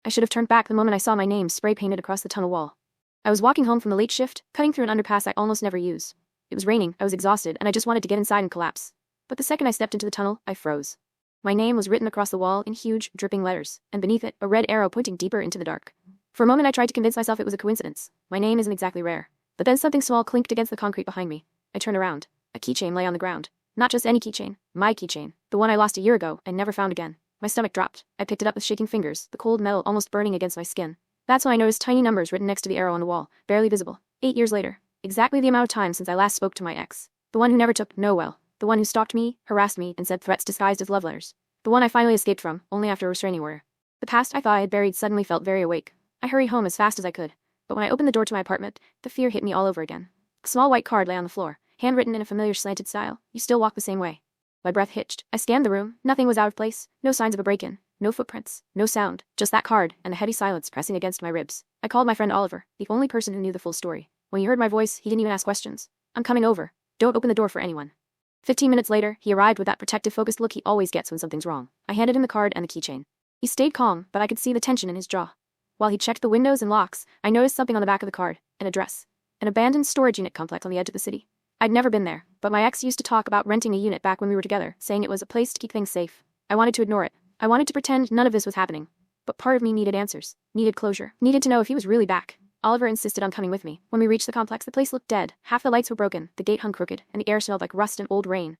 I should have turned back the moment I saw my name spray-painted across the tunnel wall. I was walking home from the late shift, cutting through an underpass I almost never use. It was raining, I was exhausted, and I just wanted to get inside and collapse. But the second I stepped into the tunnel, I froze. My name was written across the wall in huge, dripping letters, and beneath it, a red arrow pointing deeper into the dark. For a moment I tried to convince myself it was a coincidence. My name isn't exactly rare. But then something small clinked against the concrete behind me. I turned around. A keychain lay on the ground. Not just any keychain, my keychain, the one I lost a year ago and never found again. My stomach dropped. I picked it up with shaking fingers, the cold metal almost burning against my skin. That's when I noticed tiny numbers written next to the arrow on the wall, barely visible. 8 years later. Exactly the amount of time since I last spoke to my ex. The one who never took no well. The one who stalked me, harassed me, and said threats disguised as love letters. The one I finally escaped from, only after a restraining order. The past I thought I had buried suddenly felt very awake. I hurried home as fast as I could. But when I opened the door to my apartment, the fear hit me all over again. A small white card lay on the floor, handwritten in a familiar slanted style. You still walk the same way. My breath hitched. I scanned the room. Nothing was out of place. No signs of a break-in. No footprints. No sound. Just that card, and the heavy silence pressing against my ribs. I called my friend Oliver, the only person who knew the full story. When he heard my voice, he didn't even ask questions. I'm coming over. Don't open the door for anyone. 15 minutes later, he arrived with that protective, focused look he always gets when something's wrong. I handed him the card and the keychain. He stayed calm, but I could see the tension in his jaw. While he checked the windows and locks, I noticed something on the back of the card, an address. An abandoned storage unit complex on the edge of the city. I'd never been there, but my ex used to talk about renting a unit back when we were together, saying it was a place to keep things safe. I wanted to ignore it. I wanted to pretend none of this was happening. But part of me needed answers, needed closure, needed to know if he was really back. Oliver insisted on coming with me. When we reached the complex, the place looked dead. Half the lights were broken, the gate hung crooked, and the air smelled like rust and old rain.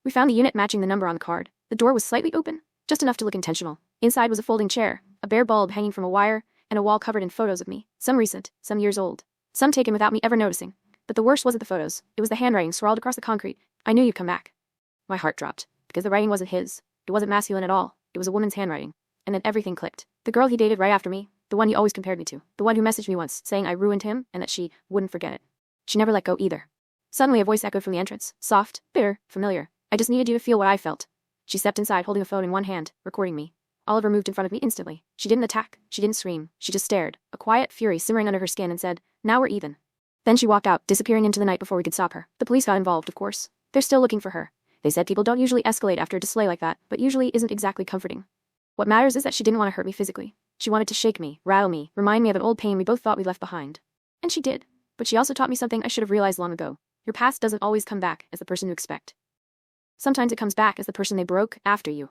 We found the unit matching the number on the card. The door was slightly open, just enough to look intentional. Inside was a folding chair, a bare bulb hanging from a wire, and a wall covered in photos of me, some recent, some years old. Some taken without me ever noticing. But the worst wasn't the photos, it was the handwriting scrawled across the concrete. I knew you'd come back. My heart dropped, because the writing wasn't his. It wasn't masculine at all. It was a woman's handwriting. And then everything clicked. The girl he dated right after me, the one he always compared me to, the one who messaged me once, saying I ruined him and that she wouldn't forget it. She never let go either. Suddenly a voice echoed from the entrance, soft, bitter, familiar. I just needed you to feel what I felt. She stepped inside holding a phone in one hand, recording me. Oliver moved in front of me instantly. She didn't attack, she didn't scream, she just stared, a quiet fury simmering under her skin, and said, "Now we're even." Then she walked out, disappearing into the night before we could stop her. The police got involved, of course. They're still looking for her. They said people don't usually escalate after a display like that, but usually isn't exactly comforting. What matters is that she didn't want to hurt me physically. She wanted to shake me, rattle me, remind me of an old pain we both thought we'd left behind. And she did. But she also taught me something I should have realized long ago. Your past doesn't always come back as the person you expect. Sometimes it comes back as the person they broke after you.